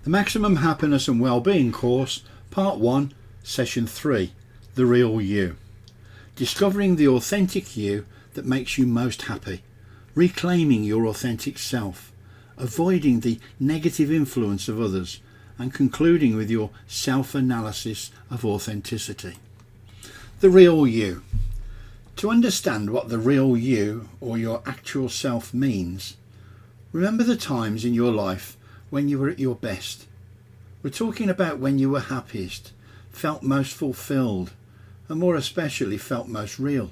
The Maximum Happiness and Wellbeing course, Part 1, Session 3, The Real You. Discovering the authentic you that makes you most happy, reclaiming your authentic self, avoiding the negative influence of others, and concluding with your self-analysis of authenticity. The real you. To understand what the real you or your actual self means, remember the times in your life when you were at your best. We're talking about when you were happiest, felt most fulfilled, and more especially felt most real.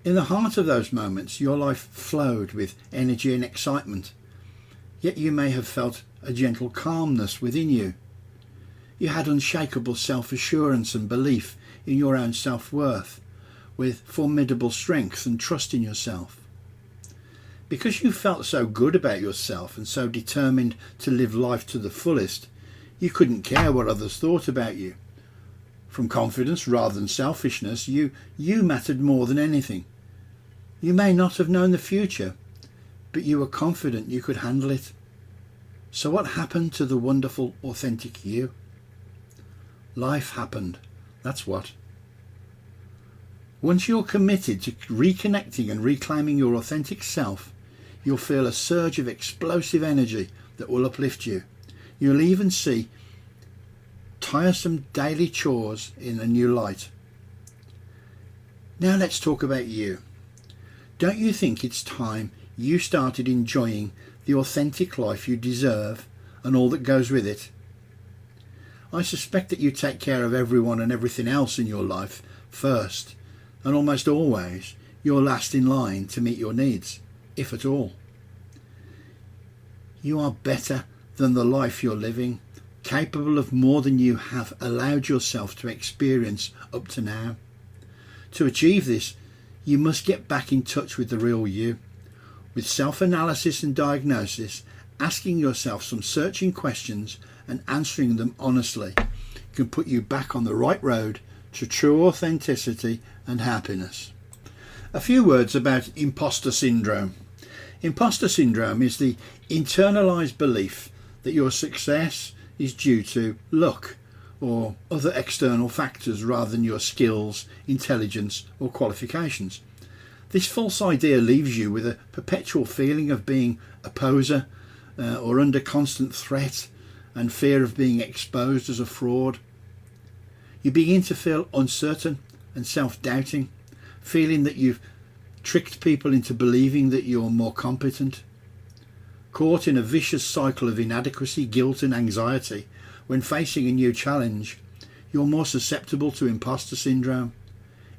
In the heart of those moments, your life flowed with energy and excitement, yet you may have felt a gentle calmness within you. You had unshakable self-assurance and belief in your own self-worth, with formidable strength and trust in yourself. Because you felt so good about yourself and so determined to live life to the fullest, you couldn't care what others thought about you. From confidence rather than selfishness, you mattered more than anything. You may not have known the future, but you were confident you could handle it. So what happened to the wonderful, authentic you? Life happened, that's what. Once you're committed to reconnecting and reclaiming your authentic self, you'll feel a surge of explosive energy that will uplift you. You'll even see tiresome daily chores in a new light. Now let's talk about you. Don't you think it's time you started enjoying the authentic life you deserve and all that goes with it? I suspect that you take care of everyone and everything else in your life first, and almost always you're last in line to meet your needs, if at all. You are better than the life you're living, capable of more than you have allowed yourself to experience up to now. To achieve this, you must get back in touch with the real you. With self-analysis and diagnosis, asking yourself some searching questions and answering them honestly can put you back on the right road to true authenticity and happiness. A few words about imposter syndrome. Imposter syndrome is the internalized belief that your success is due to luck or other external factors rather than your skills, intelligence or qualifications. This false idea leaves you with a perpetual feeling of being a poser or under constant threat and fear of being exposed as a fraud. You begin to feel uncertain and self-doubting, feeling that you've tricked people into believing that you're more competent. Caught in a vicious cycle of inadequacy, guilt and anxiety, when facing a new challenge, you're more susceptible to imposter syndrome.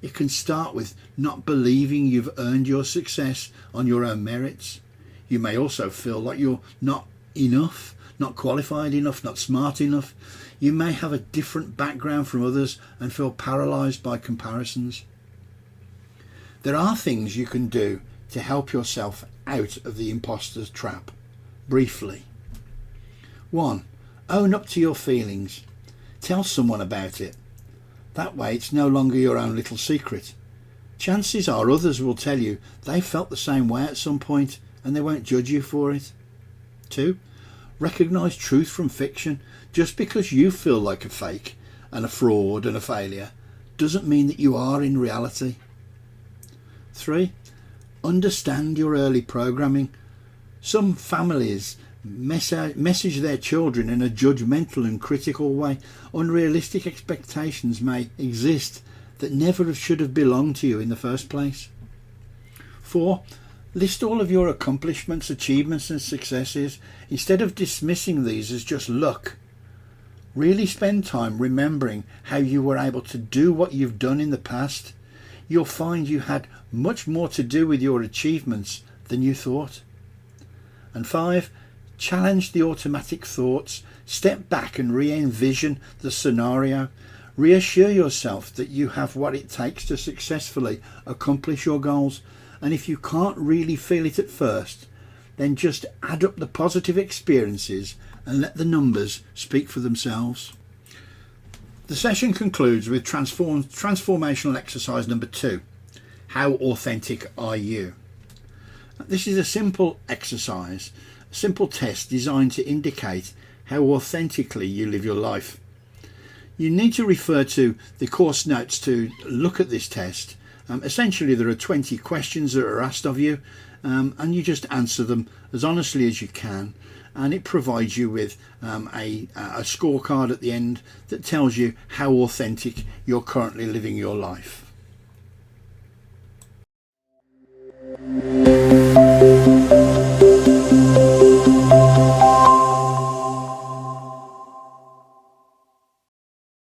It can start with not believing you've earned your success on your own merits. You may also feel like you're not enough, not qualified enough, not smart enough. You may have a different background from others and feel paralysed by comparisons. There are things you can do to help yourself out of the imposter's trap. Briefly. 1. Own up to your feelings. Tell someone about it. That way it's no longer your own little secret. Chances are others will tell you they felt the same way at some point and they won't judge you for it. 2. Recognise truth from fiction. Just because you feel like a fake and a fraud and a failure doesn't mean that you are in reality. 3. Understand your early programming. Some families message their children in a judgmental and critical way. Unrealistic expectations may exist that never should have belonged to you in the first place. 4. List all of your accomplishments, achievements and successes instead of dismissing these as just luck. Really spend time remembering how you were able to do what you've done in the past. You'll find you had much more to do with your achievements than you thought. And 5. Challenge the automatic thoughts. Step back and re-envision the scenario. Reassure yourself that you have what it takes to successfully accomplish your goals. And if you can't really feel it at first, then just add up the positive experiences and let the numbers speak for themselves. The session concludes with transformational exercise number 2. How authentic are you? This is a simple exercise simple test designed to indicate how authentically you live your life. You need to refer to the course notes to look at this test. Essentially, there are 20 questions that are asked of you, and you just answer them as honestly as you can, and it provides you with a scorecard at the end that tells you how authentic you're currently living your life.